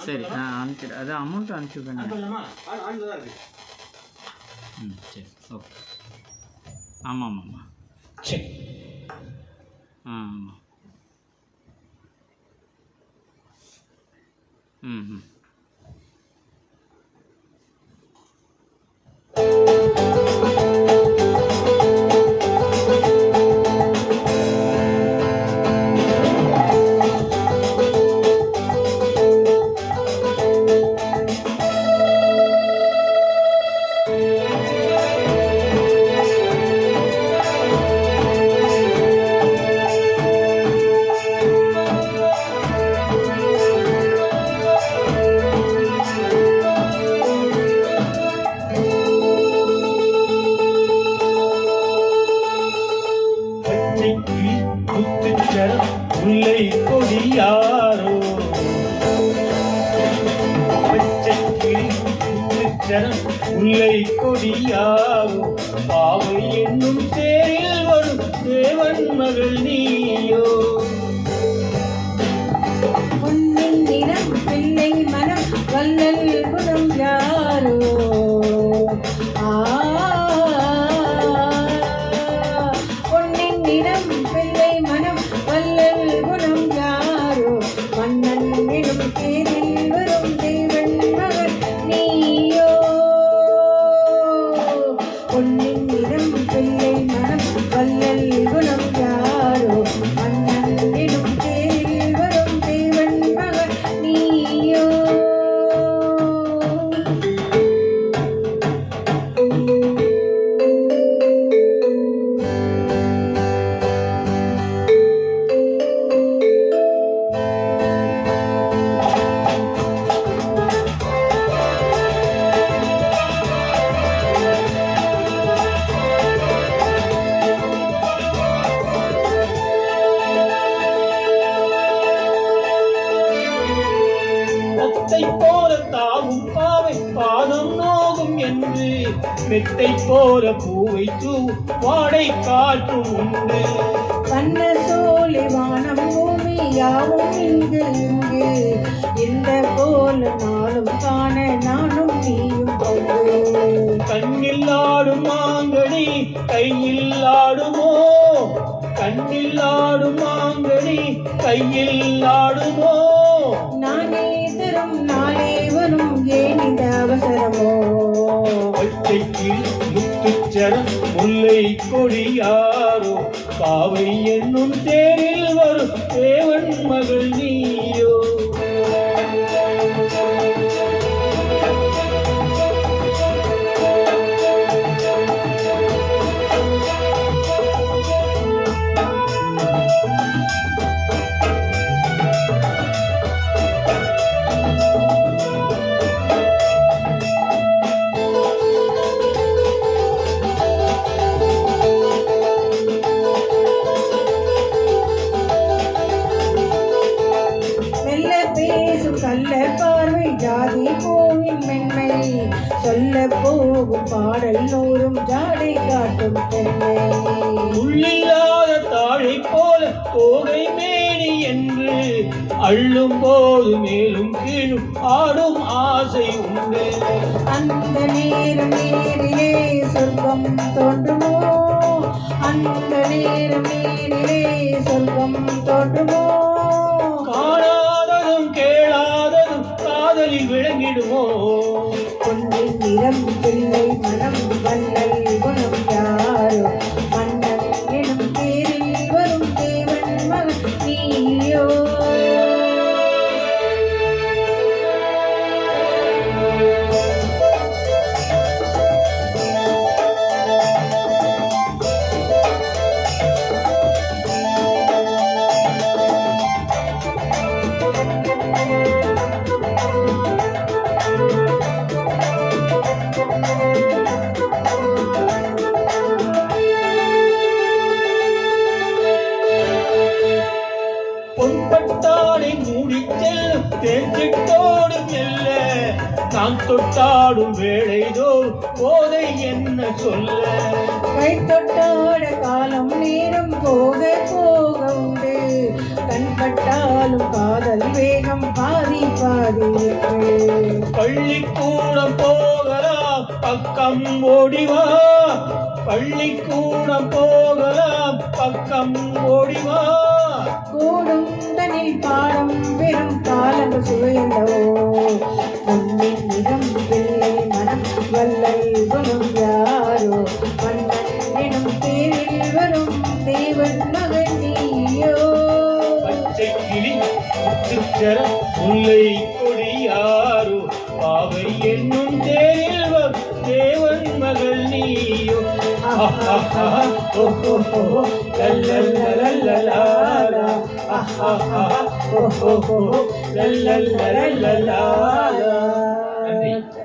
சரி அனுப்பிச்சு அது அமௌண்ட் அனுப்பிச்சு விடுங்க. சரி ஓகே. ஆமாம் ஆமாம் சரி ஆமாம். ம் முல்லை கொடியாரோ முல்லை கொடியாரோ பாவை என்னும் தேரில் வரும் தேவன் மகள் நீயோ. பொன்னின் நிறம் பிள்ளை மனம் வல்லல் குணம் யாரோ. பொன்னின் நிறம் பிள்ளை மனம் வல்லல் குணம் யாரோ. மன்னன் எனும் தேரில் வரும் தேவன் மகள் நீயோ. பொன்னின் நிறம் பிள்ளை மனம் வல்லல் குணம் யாரோ. மன்னன் எனும் தேரில் வரும் தேவன் மகள் நீயோ. போல தாவும் பாவை பாதம் நோகும் என்று மெத்தை போல பூவை தூவும் வாடை காற்றும் உண்டு. வண்ண சோலை வானம் பூமி யாவும் இங்கு இங்கு இந்த போல நாளும் காண நானும் நீயும் போது. கண்ணில் ஆடும் மாங்கனி கையில் ஆடுமோ. கண்ணில் ஆடும் மாங்கனி கையில் ஆடுமோ. நானே தரும் நாளே வரும் ஏன் இந்த அவசரமோ. ஒற்றைக்கு முத்துச்சரம் முல்லை கொடியாரோ பாவை என்னும் தேரில் வரும் தேவன் மகள் நீயோ. கள்ள பார்வை ஜாதி பூவின் மென்மை சொல்ல போகும் பாடல் நூறும் ஜாடை காட்டும் பெண்மை. உள்ளில்லாத தாழை போல தோகை மேனி என்று அள்ளும் போது மேலும் கீழும் ஆடும் ஆசை உண்டு. அந்த நேரம் நேரிலே சொர்க்கம் தோன்றுமோ. அந்த நேரம் நேரிலே சொர்க்கம் தோன்றுமோ. காணாததும் கேளாததும் காதலில் விளங்கிடுமோ. பொன்னின் நிறம் பிள்ளை மனம் வல்லல் குணம் யாரோ. மன்னன் எனும் தேரில் வரும் தேவன் மகள் நீயோ. பொன்பட்டாடை மூடி செல்லும் தேர்ச்சிட்டோடு மெல்ல நாம் தொட்டாடும் வேளைதோறும் போதை என்ன சொல்ல. கை தொட்டாட காலம் நேரம் போக போக உண்டு கண்பட்டாலும் காதல் வேகம் பாதி பாதி பள்ளிக்கூடம் போகலாம் பக்கம் ஓடிவா பள்ளிக்கூடம் போகலாம் பக்கம் ஓடிவா கூடும் தனில் பாடம் பெரும் காலங்கள் சுவையந்தவோ பொன்னின் நிறம் பிள்ளை மனம் வல்லல் குணம் யாரோ மன்னன் எனும் பேரில் வரும் தேவன் மகன் நீயோ பச்சை கிளி முத்துச்சர முல்லை கொடியாரோ பாவை என்னும் தேரில் வரும் தேவன் மகள் நீயோ லல்லல்லலல்லலா. நன்றி.